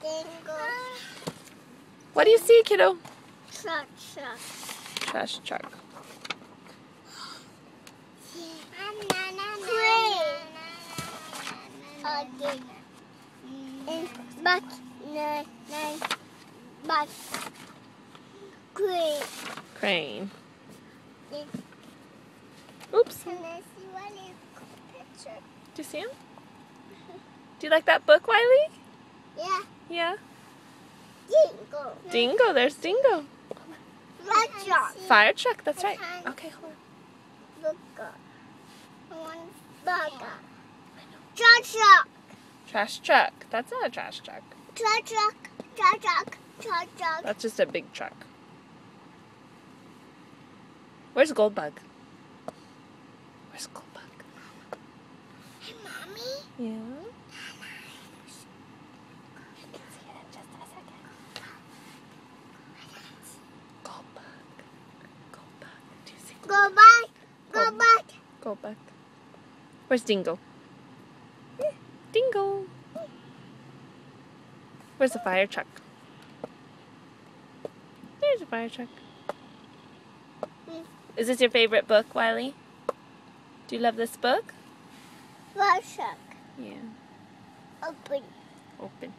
Dingo. What do you see, kiddo? Truck. Trash truck. Crane. Oops. Can I see one picture? Do you see him? Do you like that book, Wiley? Yeah. Yeah. Dingo. Dingo. There's Dingo. Fire truck. Fire truck. That's right. Okay, hold on. Burger. Truck. Trash truck. That's not a trash truck. Truck. That's just a big truck. Where's Goldbug? Where's Goldbug? Hey, Mommy. Yeah. You can see it in just a second. Goldbug. Do you see Go back. Goldbug? Where's Dingo? Dingo. Where's the fire truck? There's a fire truck. Is this your favorite book, Wiley? Do you love this book? Fire truck. Yeah. Open. Open.